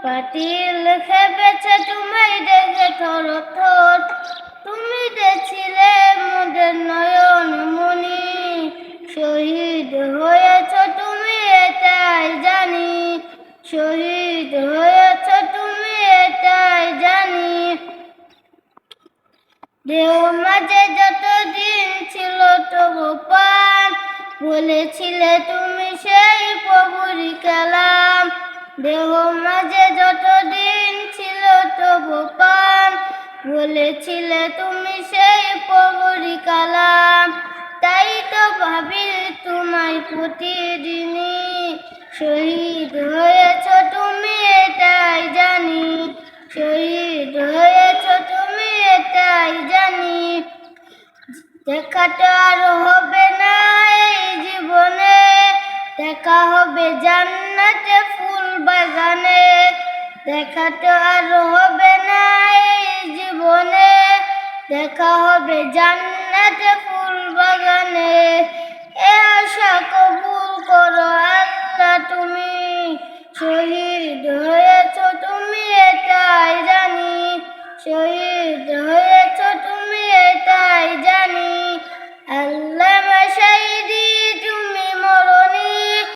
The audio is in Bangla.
পাতিল খেপেছে তোমায় দেখে থর থর, তুমি যে ছিলে মোদের নয়ন মনি, শহীদ হয়েছ তুমি এটাই জানি, শহীদ হয়েছ তুমি এটাই জানি। দেহ মাঝে যতদিন ছিল তবু পান, বলেছিলে তুমি সেই প্রভুরই কালাম। দেহ মাঝে যতদিন ছিল তবু পান, বলেছিলে তুমি সেই প্রভুরই কালাম। তাই তো ভাবি তোমায় প্রতিদিনই, শহীদ হয়েছ তুমি এটাই জানি, শহীদ হয়েছ তুমি এটাই জানি। দেখা তো আর হবে না এই জীবনে, দেখা হবে জান্নাতে ফুল বাগানে, দেখা তো আর হবে না এই জীবনে, দেখা হবে জান্নাতে ফুল বাগানে। এ আশা কবুল করো আল্লাহ।